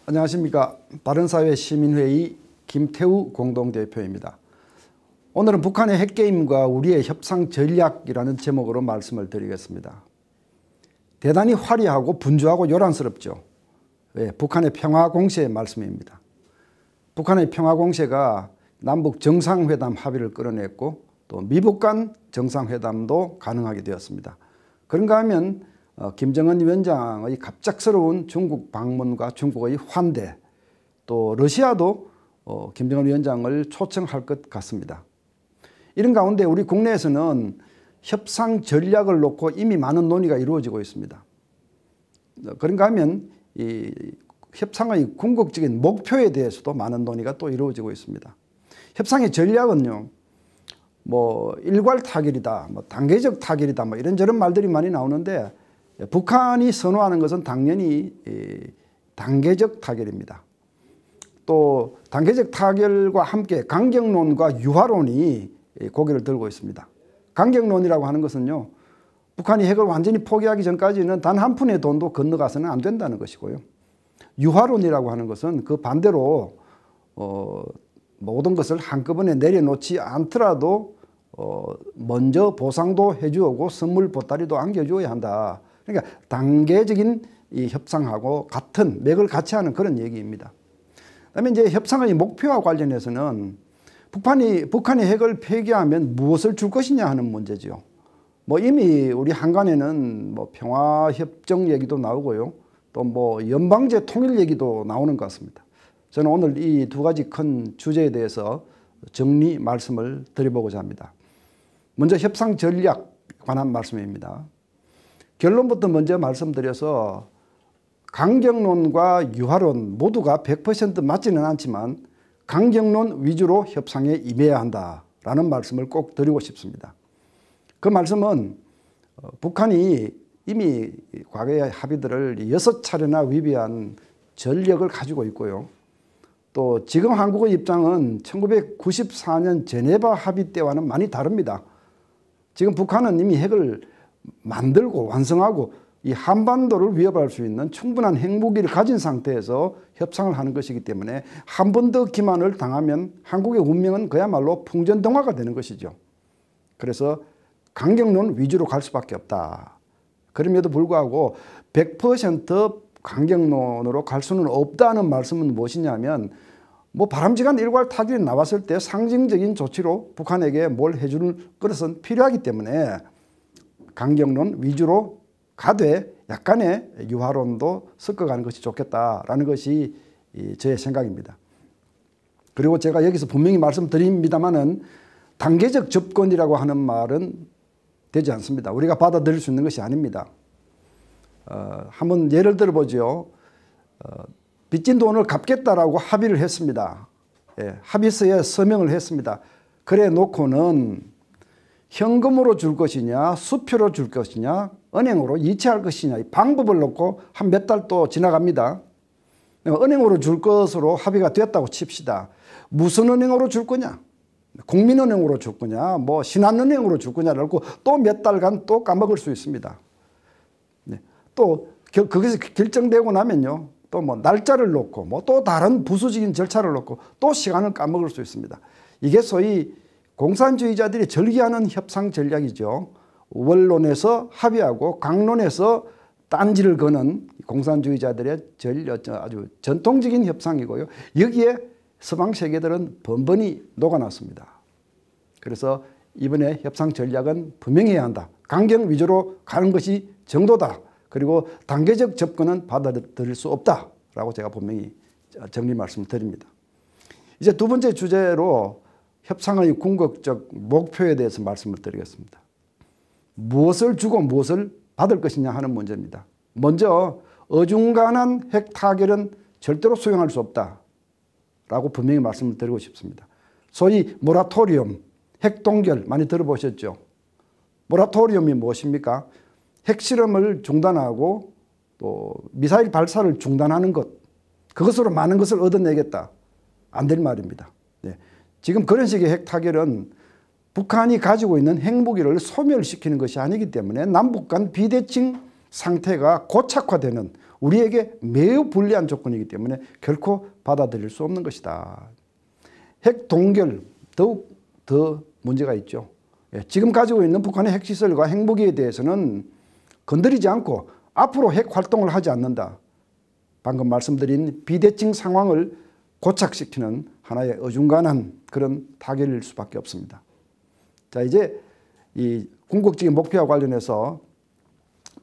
안녕하십니까. 바른사회 시민회의 김태우 공동대표입니다. 오늘은 북한의 핵게임과 우리의 협상 전략이라는 제목으로 말씀을 드리겠습니다. 대단히 화려하고 분주하고 요란스럽죠. 북한의 평화공세의 말씀입니다. 북한의 평화공세가 남북 정상회담 합의를 끌어냈고 또 미북 간 정상회담도 가능하게 되었습니다. 그런가 하면 김정은 위원장의 갑작스러운 중국 방문과 중국의 환대, 또 러시아도 김정은 위원장을 초청할 것 같습니다. 이런 가운데 우리 국내에서는 협상 전략을 놓고 이미 많은 논의가 이루어지고 있습니다. 그런가 하면 이 협상의 궁극적인 목표에 대해서도 많은 논의가 또 이루어지고 있습니다. 협상의 전략은요, 일괄 타결이다, 단계적 타결이다, 이런저런 말들이 많이 나오는데 북한이 선호하는 것은 당연히 단계적 타결입니다. 또 단계적 타결과 함께 강경론과 유화론이 고개를 들고 있습니다. 강경론이라고 하는 것은요, 북한이 핵을 완전히 포기하기 전까지는 단 한 푼의 돈도 건너가서는 안 된다는 것이고요. 유화론이라고 하는 것은 그 반대로 모든 것을 한꺼번에 내려놓지 않더라도 먼저 보상도 해주고 선물 보따리도 안겨줘야 한다. 그러니까 단계적인 이 협상하고 같은 맥을 같이 하는 그런 얘기입니다. 그다음에 이제 협상의 목표와 관련해서는 북한이 핵을 폐기하면 무엇을 줄 것이냐 하는 문제죠. 이미 우리 한간에는 평화협정 얘기도 나오고요. 또 연방제 통일 얘기도 나오는 것 같습니다. 저는 오늘 이 두 가지 큰 주제에 대해서 정리 말씀을 드려보고자 합니다. 먼저 협상 전략 관한 말씀입니다. 결론부터 먼저 말씀드려서 강경론과 유화론 모두가 100% 맞지는 않지만 강경론 위주로 협상에 임해야 한다라는 말씀을 꼭 드리고 싶습니다. 그 말씀은 북한이 이미 과거의 합의들을 6차례나 위배한 전력을 가지고 있고요. 또 지금 한국의 입장은 1994년 제네바 합의 때와는 많이 다릅니다. 지금 북한은 이미 핵을 만들고 완성하고 이 한반도를 위협할 수 있는 충분한 핵무기를 가진 상태에서 협상을 하는 것이기 때문에 한 번 더 기만을 당하면 한국의 운명은 그야말로 풍전등화가 되는 것이죠. 그래서 강경론 위주로 갈 수밖에 없다. 그럼에도 불구하고 100% 강경론으로 갈 수는 없다는 말씀은 무엇이냐면 바람직한 일괄 타결이 나왔을 때 상징적인 조치로 북한에게 뭘 해줄 것은 필요하기 때문에 강경론 위주로 가되 약간의 유화론도 섞어가는 것이 좋겠다라는 것이 저의 생각입니다. 그리고 제가 여기서 분명히 말씀드립니다만은 단계적 접근이라고 하는 말은 되지 않습니다. 우리가 받아들일 수 있는 것이 아닙니다. 한번 예를 들어보죠. 빚진 돈을 갚겠다라고 합의를 했습니다. 합의서에 서명을 했습니다. 그래 놓고는 현금으로 줄 것이냐, 수표로 줄 것이냐, 은행으로 이체할 것이냐, 이 방법을 놓고 한 몇 달 또 지나갑니다. 은행으로 줄 것으로 합의가 됐다고 칩시다. 무슨 은행으로 줄 거냐? 국민은행으로 줄 거냐, 신한은행으로 줄 거냐라고 또 몇 달간 또 까먹을 수 있습니다. 또 거기서 결정되고 나면요, 또 날짜를 놓고 또 다른 부수적인 절차를 놓고 또 시간을 까먹을 수 있습니다. 이게 소위 공산주의자들이 즐겨하는 협상 전략이죠. 원론에서 합의하고 강론에서 딴지를 거는 공산주의자들의 아주 전통적인 협상이고요. 여기에 서방 세계들은 번번이 녹아났습니다. 그래서 이번에 협상 전략은 분명해야 한다. 강경 위주로 가는 것이 정도다. 그리고 단계적 접근은 받아들일 수 없다라고 제가 분명히 정리 말씀을 드립니다. 이제 두 번째 주제로 협상의 궁극적 목표에 대해서 말씀을 드리겠습니다. 무엇을 주고 무엇을 받을 것이냐 하는 문제입니다. 먼저 어중간한 핵 타결은 절대로 수용할 수 없다라고 분명히 말씀을 드리고 싶습니다. 소위 모라토리엄, 핵동결 많이 들어보셨죠? 모라토리엄이 무엇입니까? 핵실험을 중단하고 또 미사일 발사를 중단하는 것, 그것으로 많은 것을 얻어내겠다. 안 될 말입니다. 지금 그런 식의 핵 타결은 북한이 가지고 있는 핵무기를 소멸시키는 것이 아니기 때문에 남북 간 비대칭 상태가 고착화되는 우리에게 매우 불리한 조건이기 때문에 결코 받아들일 수 없는 것이다. 핵 동결 더욱 더 문제가 있죠. 지금 가지고 있는 북한의 핵시설과 핵무기에 대해서는 건드리지 않고 앞으로 핵 활동을 하지 않는다. 방금 말씀드린 비대칭 상황을 고착시키는 하나의 어중간한 그런 타결일 수밖에 없습니다. 자, 이제 이 궁극적인 목표와 관련해서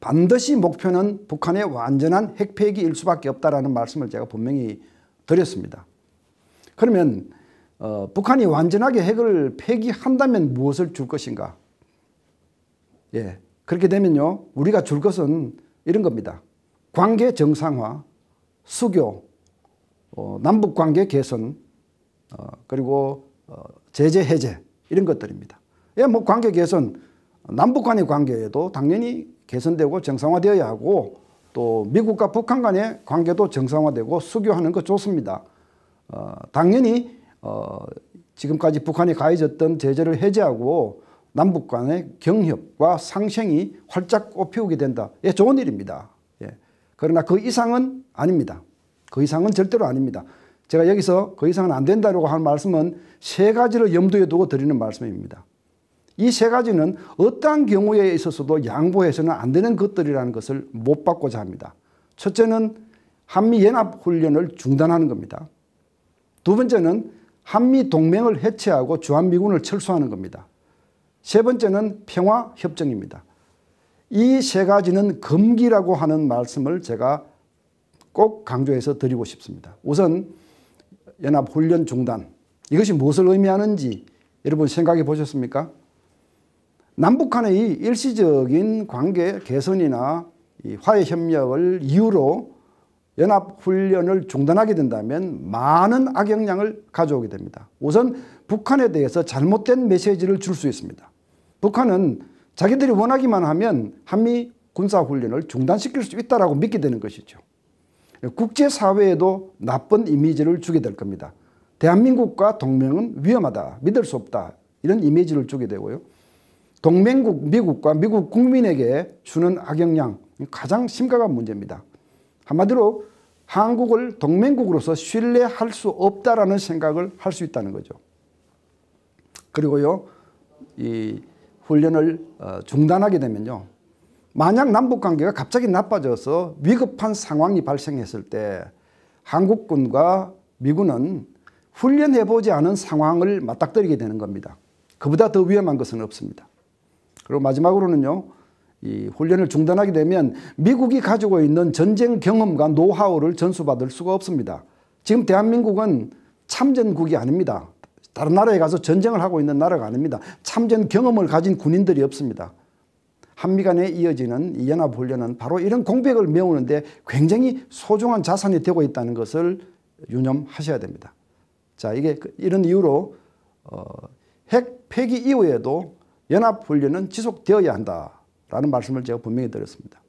반드시 목표는 북한의 완전한 핵 폐기일 수밖에 없다라는 말씀을 제가 분명히 드렸습니다. 그러면 북한이 완전하게 핵을 폐기한다면 무엇을 줄 것인가? 예, 그렇게 되면요, 우리가 줄 것은 이런 겁니다. 관계 정상화, 수교, 남북 관계 개선, 그리고 제재 해제 이런 것들입니다. 예, 뭐 관계 개선, 남북 간의 관계에도 당연히 개선되고 정상화되어야 하고 또 미국과 북한 간의 관계도 정상화되고 수교하는 거 좋습니다. 당연히 지금까지 북한이 가해졌던 제재를 해제하고 남북 간의 경협과 상생이 활짝 꽃피우게 된다. 예, 좋은 일입니다. 예. 그러나 그 이상은 아닙니다. 그 이상은 절대로 아닙니다. 제가 여기서 그 이상은 안 된다고 할 말씀은 세 가지를 염두에 두고 드리는 말씀입니다. 이 세 가지는 어떠한 경우에 있어서도 양보해서는 안 되는 것들이라는 것을 못 받고자 합니다. 첫째는 한미연합훈련을 중단하는 겁니다. 두 번째는 한미동맹을 해체하고 주한미군을 철수하는 겁니다. 세 번째는 평화협정입니다. 이 세 가지는 금기라고 하는 말씀을 제가 꼭 강조해서 드리고 싶습니다. 우선 연합훈련 중단, 이것이 무엇을 의미하는지 여러분 생각해 보셨습니까? 남북한의 일시적인 관계 개선이나 이 화해협력을 이유로 연합훈련을 중단하게 된다면 많은 악영향을 가져오게 됩니다. 우선 북한에 대해서 잘못된 메시지를 줄 수 있습니다. 북한은 자기들이 원하기만 하면 한미 군사훈련을 중단시킬 수 있다고 믿게 되는 것이죠. 국제사회에도 나쁜 이미지를 주게 될 겁니다. 대한민국과 동맹은 위험하다, 믿을 수 없다, 이런 이미지를 주게 되고요. 동맹국 미국과 미국 국민에게 주는 악영향, 가장 심각한 문제입니다. 한마디로 한국을 동맹국으로서 신뢰할 수 없다라는 생각을 할 수 있다는 거죠. 그리고요, 이 훈련을 중단하게 되면요, 만약 남북관계가 갑자기 나빠져서 위급한 상황이 발생했을 때 한국군과 미군은 훈련해보지 않은 상황을 맞닥뜨리게 되는 겁니다. 그보다 더 위험한 것은 없습니다. 그리고 마지막으로는요, 이 훈련을 중단하게 되면 미국이 가지고 있는 전쟁 경험과 노하우를 전수받을 수가 없습니다. 지금 대한민국은 참전국이 아닙니다. 다른 나라에 가서 전쟁을 하고 있는 나라가 아닙니다. 참전 경험을 가진 군인들이 없습니다. 한미 간에 이어지는 이 연합훈련은 바로 이런 공백을 메우는데 굉장히 소중한 자산이 되고 있다는 것을 유념하셔야 됩니다. 자, 이게 이런 이유로 핵 폐기 이후에도 연합훈련은 지속되어야 한다라는 말씀을 제가 분명히 드렸습니다.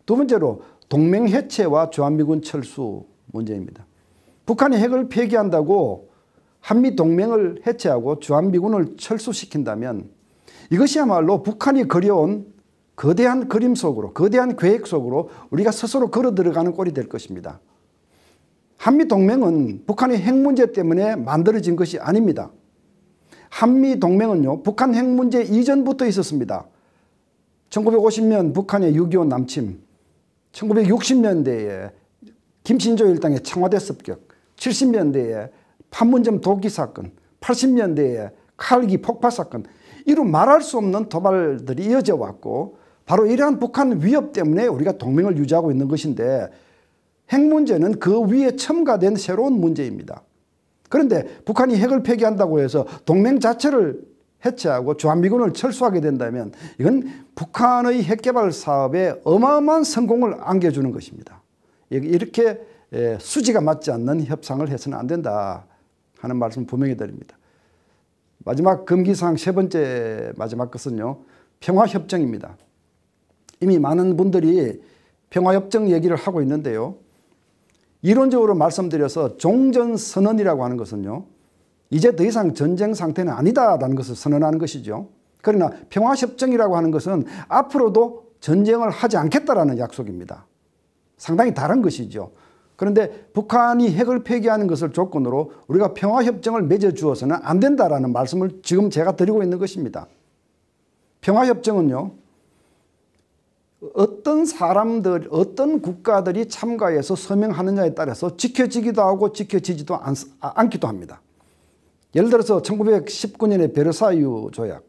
두 번째로 동맹 해체와 주한미군 철수 문제입니다. 북한이 핵을 폐기한다고 한미동맹을 해체하고 주한미군을 철수시킨다면 이것이야말로 북한이 그려온 거대한 그림 속으로, 거대한 계획 속으로 우리가 스스로 걸어 들어가는 꼴이 될 것입니다. 한미동맹은 북한의 핵 문제 때문에 만들어진 것이 아닙니다. 한미동맹은요, 북한 핵 문제 이전부터 있었습니다. 1950년 북한의 6.25 남침, 1960년대에 김신조 일당의 청와대 습격, 70년대에 판문점 도끼 사건, 80년대에 칼기 폭파 사건, 이루 말할 수 없는 도발들이 이어져 왔고 바로 이러한 북한 위협 때문에 우리가 동맹을 유지하고 있는 것인데 핵 문제는 그 위에 첨가된 새로운 문제입니다. 그런데 북한이 핵을 폐기한다고 해서 동맹 자체를 해체하고 주한미군을 철수하게 된다면 이건 북한의 핵개발 사업에 어마어마한 성공을 안겨주는 것입니다. 이렇게 수지가 맞지 않는 협상을 해서는 안 된다 하는 말씀 분명히 드립니다. 마지막 금기사항 세 번째 마지막 것은요, 평화협정입니다. 이미 많은 분들이 평화협정 얘기를 하고 있는데요, 이론적으로 말씀드려서 종전선언이라고 하는 것은요, 이제 더 이상 전쟁 상태는 아니다라는 것을 선언하는 것이죠. 그러나 평화협정이라고 하는 것은 앞으로도 전쟁을 하지 않겠다라는 약속입니다. 상당히 다른 것이죠. 그런데 북한이 핵을 폐기하는 것을 조건으로 우리가 평화협정을 맺어주어서는 안 된다라는 말씀을 지금 제가 드리고 있는 것입니다. 평화협정은요, 어떤 사람들, 어떤 국가들이 참가해서 서명하느냐에 따라서 지켜지기도 하고 지켜지지도 않기도 합니다. 예를 들어서 1919년의 베르사유 조약,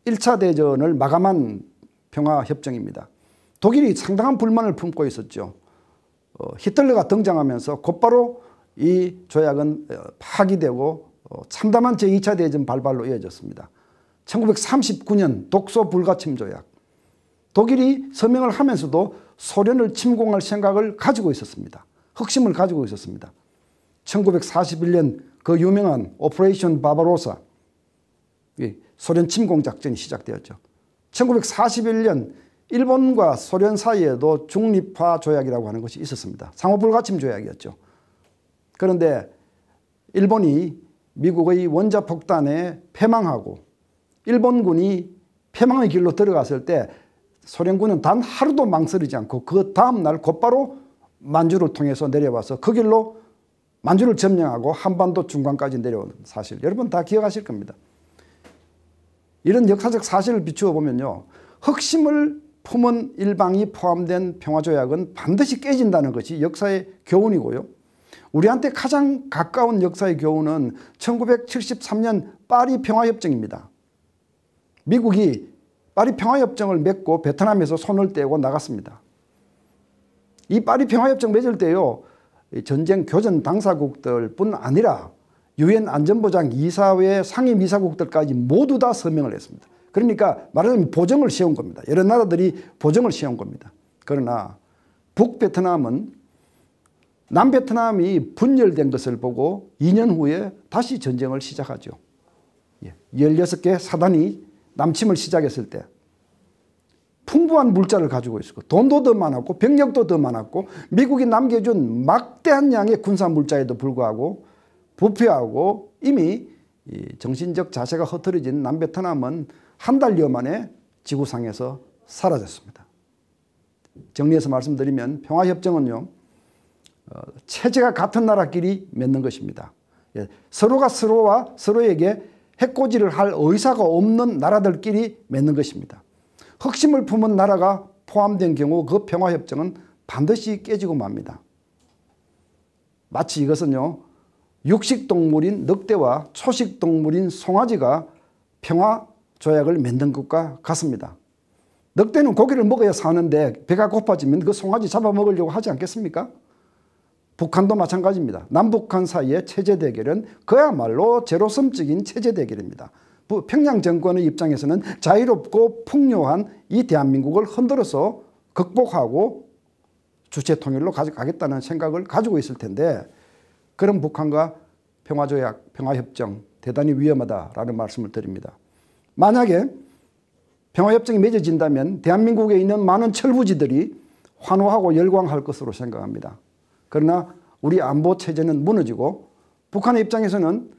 1차 대전을 마감한 평화협정입니다. 독일이 상당한 불만을 품고 있었죠. 히틀러가 등장하면서 곧바로 이 조약은 파기되고 참담한 제2차 대전 발발로 이어졌습니다. 1939년 독소 불가침 조약. 독일이 서명을 하면서도 소련을 침공할 생각을 가지고 있었습니다.核심을 가지고 있었습니다. 1941년 그 유명한 오퍼레이션 바바로사, 소련 침공 작전이 시작되었죠. 1941년 일본과 소련 사이에도 중립화 조약이라고 하는 것이 있었습니다. 상호불가침 조약이었죠. 그런데 일본이 미국의 원자폭탄에 패망하고 일본군이 패망의 길로 들어갔을 때 소련군은 단 하루도 망설이지 않고 그 다음 날 곧바로 만주를 통해서 내려와서 그 길로 만주를 점령하고 한반도 중간까지 내려온 사실 여러분 다 기억하실 겁니다. 이런 역사적 사실을 비추어 보면요,核심을 품은 일방이 포함된 평화조약은 반드시 깨진다는 것이 역사의 교훈이고요. 우리한테 가장 가까운 역사의 교훈은 1973년 파리 평화협정입니다. 미국이 파리 평화협정을 맺고 베트남에서 손을 떼고 나갔습니다. 이 파리 평화협정 맺을 때요, 전쟁 교전 당사국들뿐 아니라 유엔 안전보장 이사회 상임이사국들까지 모두 다 서명을 했습니다. 그러니까 말하자면 보정을 세운 겁니다. 여러 나라들이 보정을 세운 겁니다. 그러나 북베트남은 남베트남이 분열된 것을 보고 2년 후에 다시 전쟁을 시작하죠. 16개 사단이 남침을 시작했을 때 풍부한 물자를 가지고 있었고 돈도 더 많았고 병력도 더 많았고 미국이 남겨준 막대한 양의 군사 물자에도 불구하고 부패하고 이미 정신적 자세가 흐트러진 남베트남은 한 달여 만에 지구상에서 사라졌습니다. 정리해서 말씀드리면 평화협정은요, 체제가 같은 나라끼리 맺는 것입니다. 서로가 서로에게 해코지를 할 의사가 없는 나라들끼리 맺는 것입니다.核심을 품은 나라가 포함된 경우 그 평화협정은 반드시 깨지고 맙니다. 마치 이것은요, 육식동물인 늑대와 초식동물인 송아지가 평화조약을 맺는 것과 같습니다. 늑대는 고기를 먹어야 사는데 배가 고파지면 그 송아지 잡아먹으려고 하지 않겠습니까? 북한도 마찬가지입니다. 남북한 사이의 체제 대결은 그야말로 제로섬적인 체제 대결입니다. 평양 정권의 입장에서는 자유롭고 풍요한 이 대한민국을 흔들어서 극복하고 주체 통일로 가져가겠다는 생각을 가지고 있을 텐데, 그런 북한과 평화조약, 평화협정 대단히 위험하다라는 말씀을 드립니다. 만약에 평화협정이 맺어진다면 대한민국에 있는 많은 철부지들이 환호하고 열광할 것으로 생각합니다. 그러나 우리 안보체제는 무너지고 북한의 입장에서는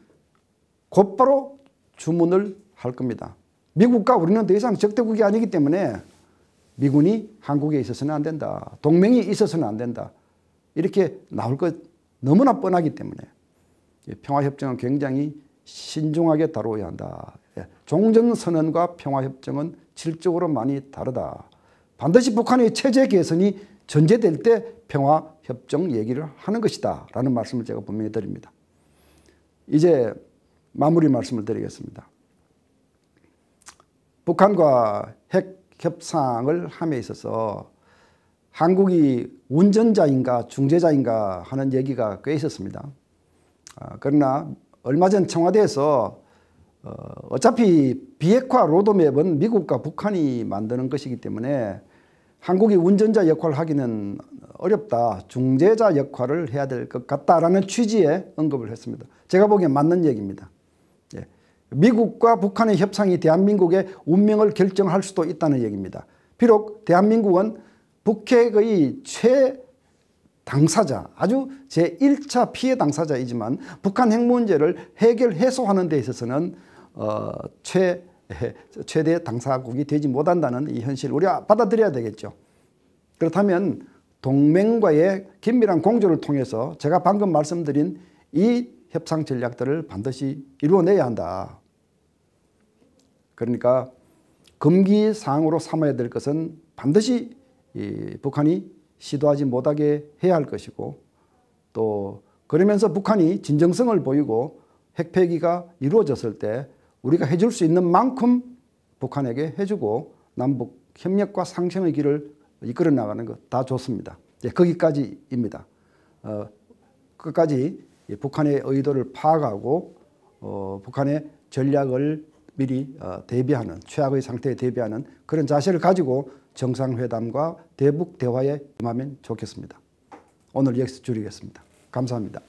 곧바로 주문을 할 겁니다. 미국과 우리는 더 이상 적대국이 아니기 때문에 미군이 한국에 있어서는 안 된다. 동맹이 있어서는 안 된다. 이렇게 나올 것 너무나 뻔하기 때문에 평화협정은 굉장히 신중하게 다루어야 한다. 종전선언과 평화협정은 질적으로 많이 다르다. 반드시 북한의 체제 개선이 전제될 때 평화협정 얘기를 하는 것이다 라는 말씀을 제가 분명히 드립니다. 이제 마무리 말씀을 드리겠습니다. 북한과 핵 협상을 함에 있어서 한국이 운전자인가 중재자인가 하는 얘기가 꽤 있었습니다. 그러나 얼마 전 청와대에서 어차피 비핵화 로드맵은 미국과 북한이 만드는 것이기 때문에 한국이 운전자 역할을 하기는 어렵다. 중재자 역할을 해야 될 것 같다라는 취지의 언급을 했습니다. 제가 보기엔 맞는 얘기입니다. 미국과 북한의 협상이 대한민국의 운명을 결정할 수도 있다는 얘기입니다. 비록 대한민국은 북핵의 최당사자, 아주 제1차 피해 당사자이지만 북한 핵 문제를 해결해소하는 데 있어서는 최대 당사국이 되지 못한다는 이 현실을 우리가 받아들여야 되겠죠. 그렇다면 동맹과의 긴밀한 공조를 통해서 제가 방금 말씀드린 이 협상 전략들을 반드시 이루어내야 한다. 그러니까 금기사항으로 삼아야 될 것은 반드시 북한이 시도하지 못하게 해야 할 것이고, 또 그러면서 북한이 진정성을 보이고 핵폐기가 이루어졌을 때 우리가 해줄 수 있는 만큼 북한에게 해주고 남북 협력과 상생의 길을 이끌어 나가는 것 다 좋습니다. 거기까지입니다. 끝까지 북한의 의도를 파악하고 북한의 전략을 미리 대비하는, 최악의 상태에 대비하는 그런 자세를 가지고 정상회담과 대북 대화에 임하면 좋겠습니다. 오늘 여기서 줄이겠습니다. 감사합니다.